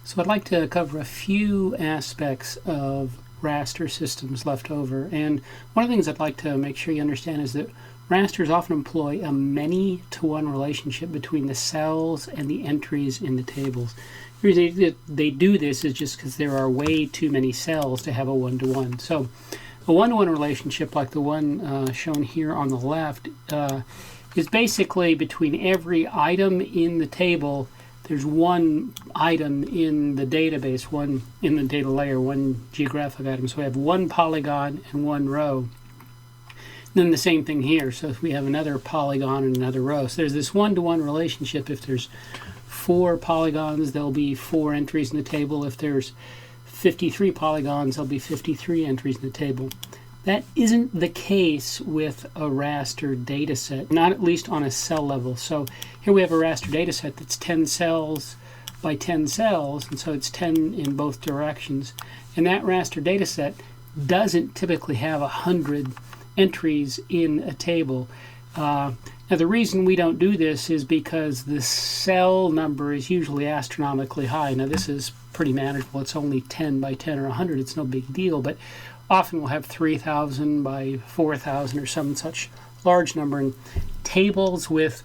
So I'd like to cover a few aspects of raster systems left over. And one of the things I'd like to make sure you understand is that rasters often employ a many-to-one relationship between the cells and the entries in the tables. The reason they do this is just because there are way too many cells to have a one-to-one. So a one-to-one relationship like the one shown here on the left is basically between every item in the table. There's one item in the database, one in the data layer, one geographic item. So we have one polygon and one row. Then the same thing here. So if we have another polygon and another row. So there's this one-to-one relationship. If there's 4 polygons, there'll be 4 entries in the table. If there's 53 polygons, there'll be 53 entries in the table. That isn't the case with a raster data set, not at least on a cell level. So here we have a raster data set that's 10 cells by 10 cells, and so it's 10 in both directions. And that raster data set doesn't typically have 100 entries in a table. Now the reason we don't do this is because the cell number is usually astronomically high. Now this is pretty manageable. It's only 10 by 10 or 100. It's no big deal, but often we'll have 3,000 by 4,000 or some such large number. And tables with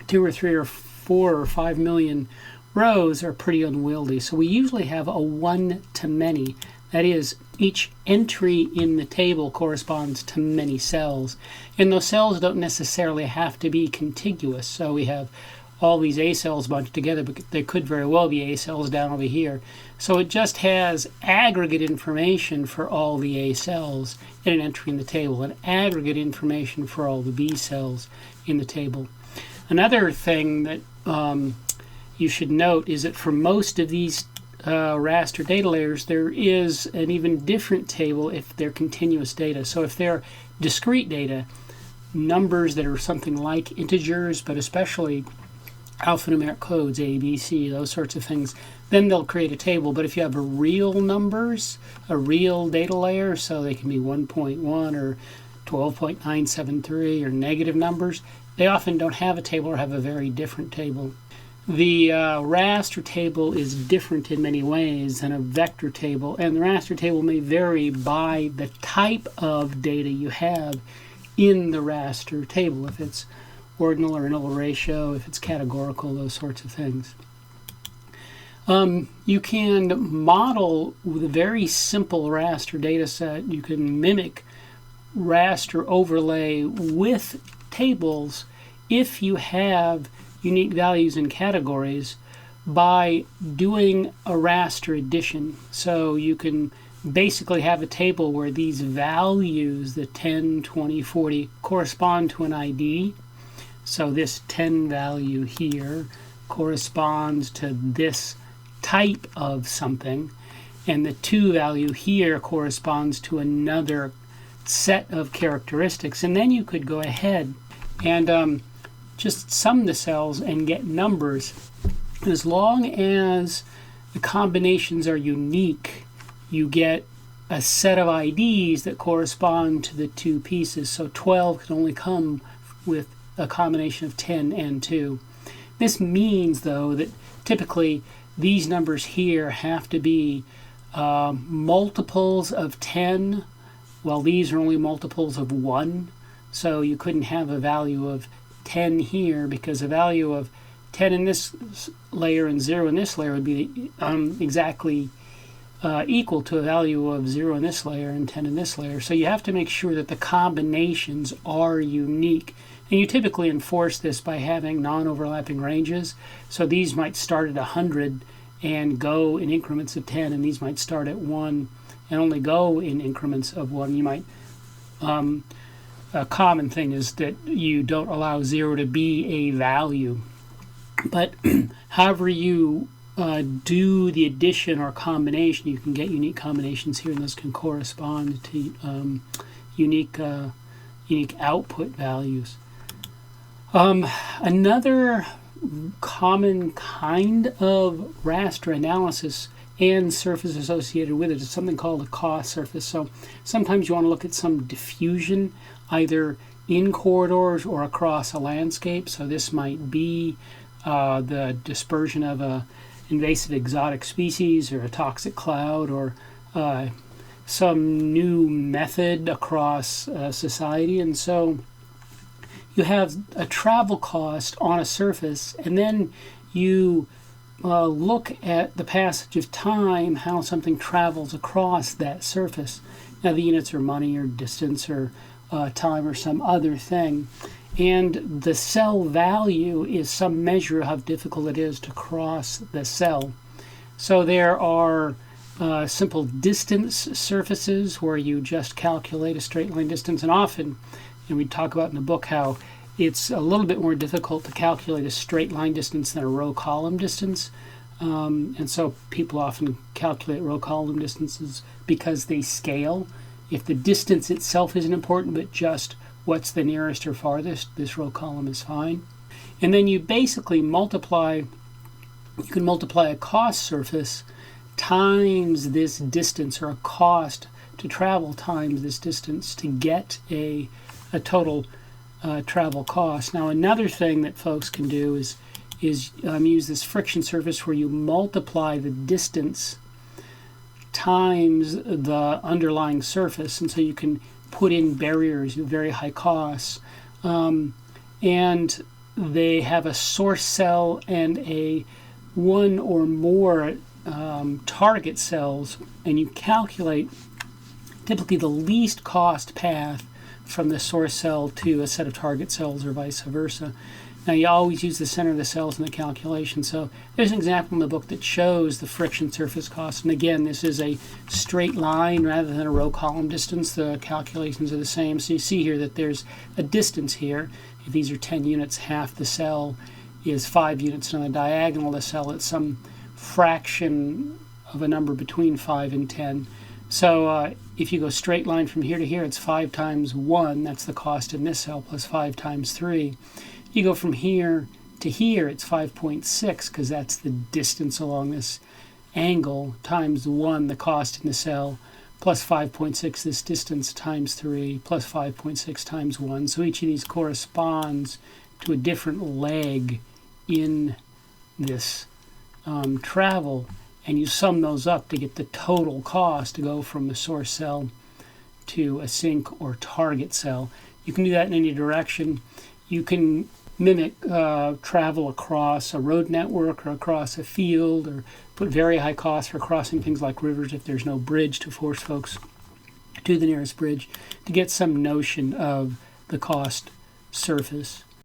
2 or 3 or 4 or 5 million rows are pretty unwieldy. So we usually have a one-to-many. That is, each entry in the table corresponds to many cells. And those cells don't necessarily have to be contiguous. So we have all these A cells bunched together, but there could very well be A cells down over here. So it just has aggregate information for all the A cells in an entry in the table, and aggregate information for all the B cells in the table. Another thing that you should note is that for most of these raster data layers, there is an even different table if they're continuous data. So if they're discrete data, numbers that are something like integers, but especially alphanumeric codes, A, B, C, those sorts of things, then they'll create a table. But if you have real numbers, a real data layer, so they can be 1.1 or 12.973 or negative numbers, they often don't have a table or have a very different table. The raster table is different in many ways than a vector table, and the raster table may vary by the type of data you have in the raster table, if it's ordinal or interval ratio, if it's categorical, those sorts of things. You can model with a very simple raster data set. You can mimic raster overlay with tables if you have unique values and categories by doing a raster addition. So you can basically have a table where these values, the 10, 20, 40, correspond to an ID. So this 10 value here corresponds to this type of something, and the 2 value here corresponds to another set of characteristics. And then you could go ahead and just sum the cells and get numbers. As long as the combinations are unique, you get a set of IDs that correspond to the 2 pieces. So 12 can only come with a combination of 10 and 2. This means, though, that typically these numbers here have to be multiples of 10, while these are only multiples of 1. So you couldn't have a value of 10 here, because a value of 10 in this layer and 0 in this layer would be exactly equal to a value of 0 in this layer and 10 in this layer. So you have to make sure that the combinations are unique. And you typically enforce this by having non-overlapping ranges. So these might start at 100 and go in increments of 10, and these might start at 1 and only go in increments of 1. You might, a common thing is that you don't allow 0 to be a value. But however you do the addition or combination, you can get unique combinations here, and those can correspond to unique output values. Another common kind of raster analysis and surface associated with it is something called a cost surface. So sometimes you want to look at some diffusion, either in corridors or across a landscape. So this might be the dispersion of a invasive exotic species or a toxic cloud or some new method across society. And so you have a travel cost on a surface, and then you look at the passage of time, how something travels across that surface. Now the units are money or distance or time or some other thing. And the cell value is some measure of how difficult it is to cross the cell. So there are simple distance surfaces where you just calculate a straight line distance, and often, and we talk about in the book how it's a little bit more difficult to calculate a straight line distance than a row column distance. And so people often calculate row column distances because they scale. If the distance itself isn't important, but just what's the nearest or farthest, this row column is fine. And then you basically you can multiply a cost surface times this distance, or a cost to travel times this distance, to get a total travel cost. Now another thing that folks can do is use this friction surface where you multiply the distance times the underlying surface, and so you can put in barriers with very high costs. And they have a source cell and a one or more target cells, and you calculate typically the least cost path from the source cell to a set of target cells or vice versa. Now you always use the center of the cells in the calculation. So there's an example in the book that shows the friction surface cost. And again, this is a straight line rather than a row column distance. The calculations are the same. So you see here that there's a distance here. If these are 10 units, half the cell is 5 units. And on the diagonal of the cell, it's some fraction of a number between 5 and 10. So if you go straight line from here to here, it's 5 times 1. That's the cost in this cell, plus 5 times 3. You go from here to here, it's 5.6, because that's the distance along this angle, times 1, the cost in the cell, plus 5.6, this distance, times 3, plus 5.6 times 1. So each of these corresponds to a different leg in this travel, and you sum those up to get the total cost to go from the source cell to a sink or target cell. You can do that in any direction. You can mimic travel across a road network or across a field, or put very high costs for crossing things like rivers if there's no bridge to force folks to the nearest bridge, to get some notion of the cost surface.